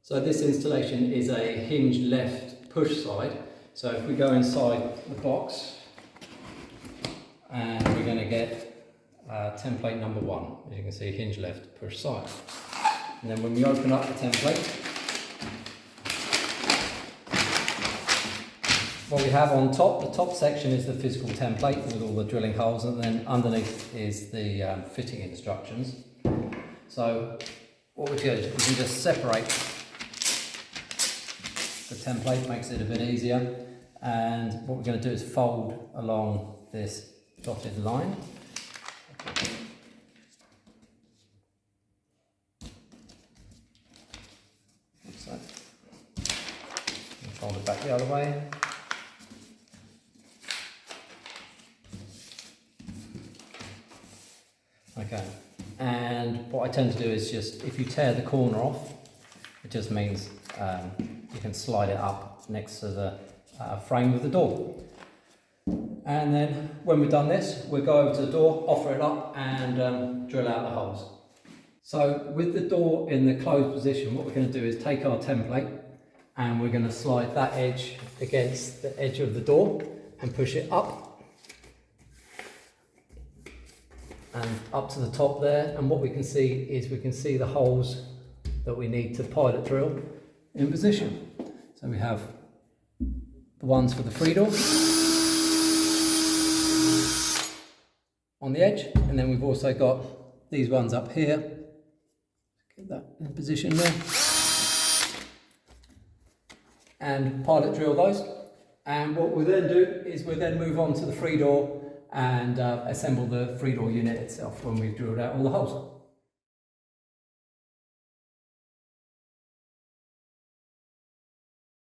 So this installation is a hinge left push side. So if we go inside the box, and we're going to get template number 1. As you can see, hinge left push side. And then when we open up the template, what we have on top, the top section is the physical template with all the drilling holes, and then underneath is the fitting instructions. So what we do is we can just separate the template, makes it a bit easier. And what we're going to do is fold along this dotted line. So, fold it back the other way. Okay, and what I tend to do is just, if you tear the corner off, it just means you can slide it up next to the frame of the door. And then when we've done this, we'll go over to the door, offer it up, and drill out the holes. So with the door in the closed position, what we're going to do is take our template and we're going to slide that edge against the edge of the door and push it up and up to the top there. And what we can see is we can see the holes that we need to pilot drill in position. So we have the ones for the Freedor on the edge, and then we've also got these ones up here. Get that in position there. And pilot drill those. And what we'll then do is we'll then move on to the Freedor and assemble the Freedor unit itself when we've drilled out all the holes.